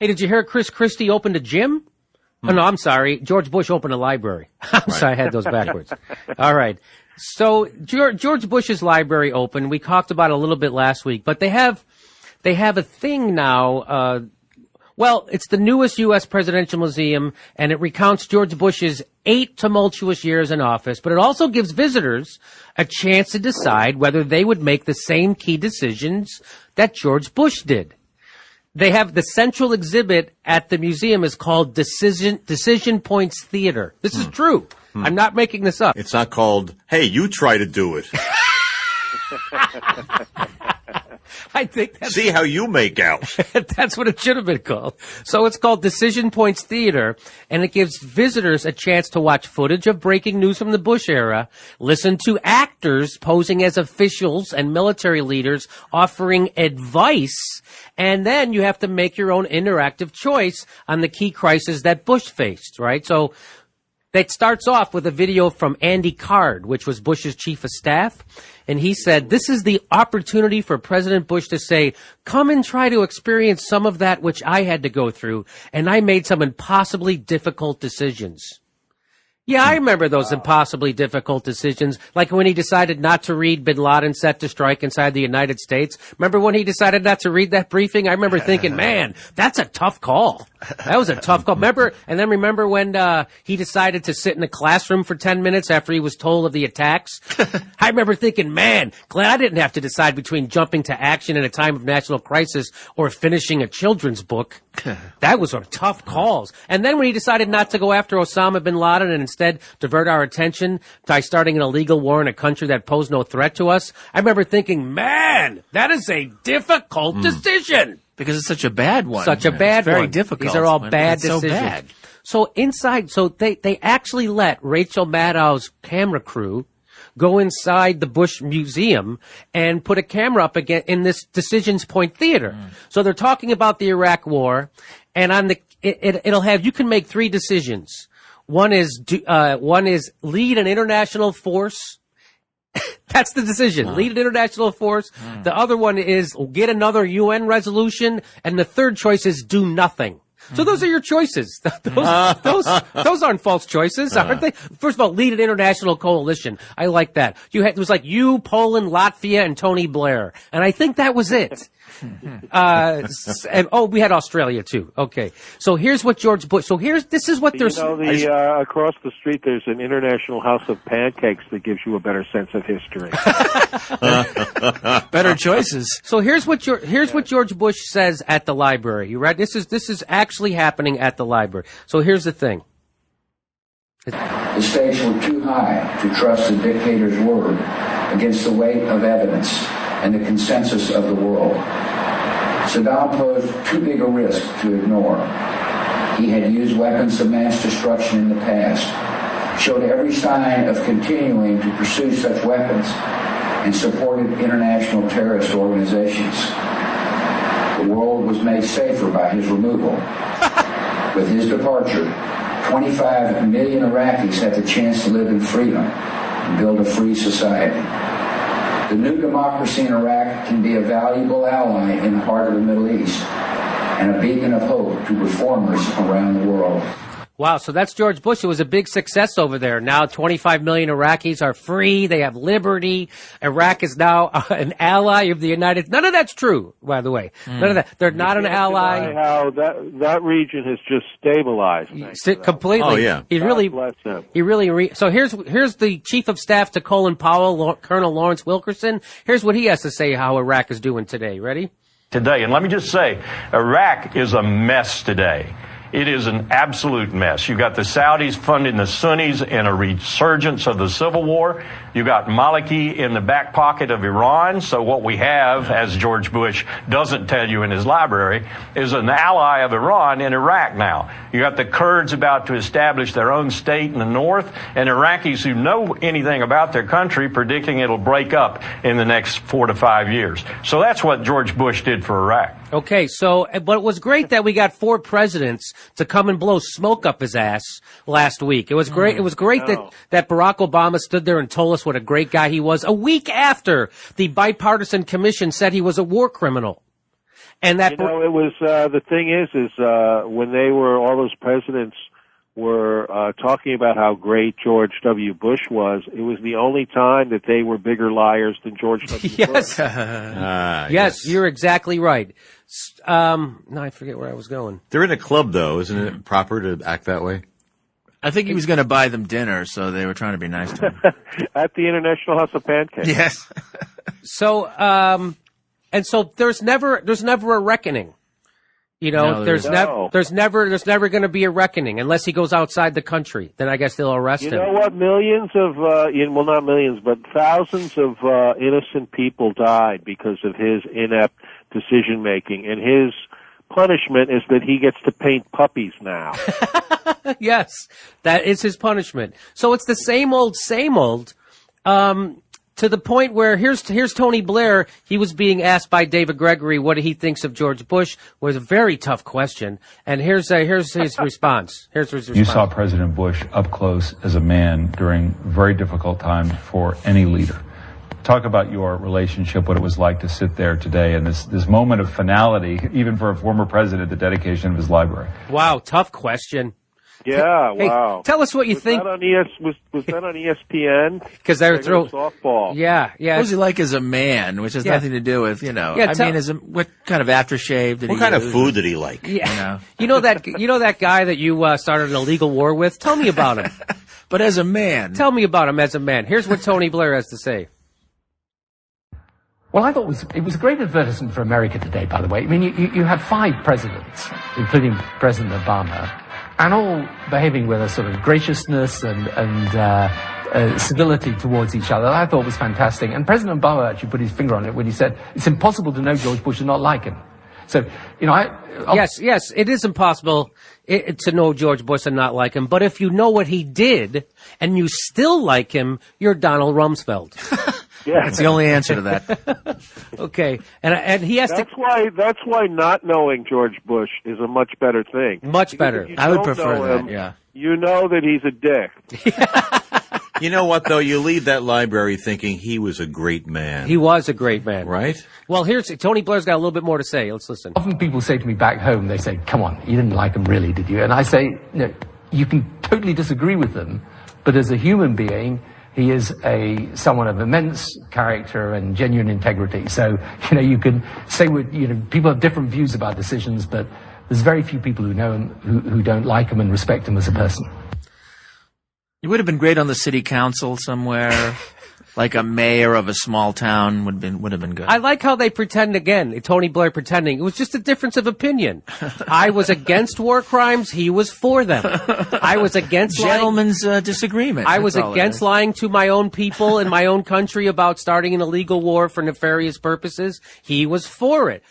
Hey, did you hear Chris Christie opened a gym? Oh, no, I'm sorry. George Bush opened a library. I'm sorry, I had those backwards. All right. So George Bush's library opened. We talked about it a little bit last week, but they have a thing now. Well, it's the newest U.S. presidential museum, and it recounts George Bush's 8 tumultuous years in office, but it also gives visitors a chance to decide whether they would make the same key decisions that George Bush did. They have the central exhibit at the museum is called Decision Points Theater. This is true. I'm not making this up. It's not called, hey, you try to do it. I think that's... See how you make out. That's what it should have been called. So it's called Decision Points Theater, and it gives visitors a chance to watch footage of breaking news from the Bush era, listen to actors posing as officials and military leaders offering advice, and then you have to make your own interactive choice on the key crisis that Bush faced, right? So it starts off with a video from Andy Card, which was Bush's chief of staff. And he said, this is the opportunity for President Bush to say, come and try to experience some of that which I had to go through. And I made some impossibly difficult decisions. Yeah, I remember those impossibly difficult decisions, like when he decided not to read Bin Laden set to strike inside the United States. Remember when he decided not to read that briefing? I remember thinking, man, that's a tough call. That was a tough call. Remember when he decided to sit in a classroom for 10 minutes after he was told of the attacks? I remember thinking, man, glad I didn't have to decide between jumping to action in a time of national crisis or finishing a children's book. That was some tough calls. And then when he decided not to go after Osama bin Laden and instead divert our attention by starting an illegal war in a country that posed no threat to us, I remember thinking, man, that is a difficult decision. Because it's such a bad one. Such a bad one. Very difficult. These are all bad decisions. So bad. So they actually let Rachel Maddow's camera crew go inside the Bush Museum and put a camera up again in this Decisions Point Theater. So they're talking about the Iraq War, and on it'll have, you can make 3 decisions. One is lead an international force. That's the decision. Lead an international force. The other one is get another UN resolution, and the third choice is do nothing. So those are your choices. Those aren't false choices, aren't they? First of all, lead an international coalition. I like that. It was like you, Poland, Latvia, and Tony Blair. And I think that was it. We had Australia too. Okay. So here's what George Bush, this is what there's. Across the street there's an International House of Pancakes that gives you a better sense of history. Better choices. So here's what George Bush says at the library. You ready? This is actually happening at the library. So here's the thing. The stakes were too high to trust the dictator's word against the weight of evidence and the consensus of the world. Saddam posed too big a risk to ignore. He had used weapons of mass destruction in the past, showed every sign of continuing to pursue such weapons, and supported international terrorist organizations. The world was made safer by his removal. With his departure, 25 million Iraqis have the chance to live in freedom and build a free society. The new democracy in Iraq can be a valuable ally in the heart of the Middle East and a beacon of hope to reformers around the world. Wow, so that's George Bush. It was a big success over there. Now 25 million Iraqis are free. They have liberty. Iraq is now an ally of the United... None of that's true, by the way. None of that. They're not an ally. How that region has just stabilized. Completely. Oh, yeah. So here's the Chief of Staff to Colin Powell, Colonel Lawrence Wilkerson. Here's what he has to say how Iraq is doing today. Ready? Today, and let me just say, Iraq is a mess today. It is an absolute mess. You've got the Saudis funding the Sunnis in a resurgence of the civil war. You've got Maliki in the back pocket of Iran. So what we have, as George Bush doesn't tell you in his library, is an ally of Iran in Iraq now. You got the Kurds about to establish their own state in the north, and Iraqis who know anything about their country predicting it'll break up in the next 4 to 5 years. So that's what George Bush did for Iraq. Okay, but it was great that we got 4 presidents to come and blow smoke up his ass last week. It was great. It was great that Barack Obama stood there and told us what a great guy he was a week after the bipartisan commission said he was a war criminal. And that it was the thing is when they were all those presidents were talking about how great George W. Bush was, it was the only time that they were bigger liars than George W. yes. Bush. Yes, you're exactly right. Now I forget where I was going. They're in a club, though. Isn't it proper to act that way? I think he was going to buy them dinner, so they were trying to be nice to him. At the International House of Pancakes. Yes. So, and so there's never a reckoning. You know, No, there's no. never going to be a reckoning unless he goes outside the country. Then I guess they'll arrest him. You know what? Millions of, well, not millions, but thousands of innocent people died because of his inept decision making, and his punishment is that he gets to paint puppies now. Yes, that is his punishment. So it's the same old, to the point where here's Tony Blair. He was being asked by David Gregory what he thinks of George Bush. Was a very tough question, and here's his response. Here's his response. You saw President Bush up close as a man during very difficult times for any leader. Talk about your relationship, what it was like to sit there today, and this moment of finality, even for a former president, the dedication of his library. Wow, tough question. Yeah, Hey, wow. tell us what you think. That on was that on ESPN? Because they were throwing softball. Yeah. What was he like as a man, which has Yeah. nothing to do with, Yeah, I mean, what kind of aftershave did he What kind of use? food did he like? Yeah. You know that guy that you started an illegal war with? Tell me about him. But as a man. Tell me about him as a man. Here's what Tony Blair has to say. Well, I thought it was a great advertisement for America today, by the way. I mean, you had 5 presidents, including President Obama, and all behaving with a sort of graciousness and civility towards each other. I thought was fantastic. And President Obama actually put his finger on it when he said, it's impossible to know George Bush and not like him. So, Yes, it is impossible to know George Bush and not like him. But if you know what he did and you still like him, you're Donald Rumsfeld. Yeah, That's the only answer to that. Okay, and he has that's why not knowing George Bush is a much better thing. Much better. If you I would don't prefer know that, him, yeah. You know that he's a dick. You know what, though? You leave that library thinking he was a great man. He was a great man. Right? Well, here's Tony Blair's got a little bit more to say. Let's listen. often people say to me back home, they say, come on, you didn't like him really, did you? And I say, no, you can totally disagree with them, but as a human being, he is someone of immense character and genuine integrity. So, you can say people have different views about decisions, but there's very few people who know him who don't like him and respect him as a person. He would have been great on the city council somewhere. Like a mayor of a small town would have been good. I like how they pretend again, Tony Blair pretending. It was just a difference of opinion. I was against war crimes. He was for them. I was against gentlemen's disagreement. I was against lying to my own people in my own country about starting an illegal war for nefarious purposes. He was for it.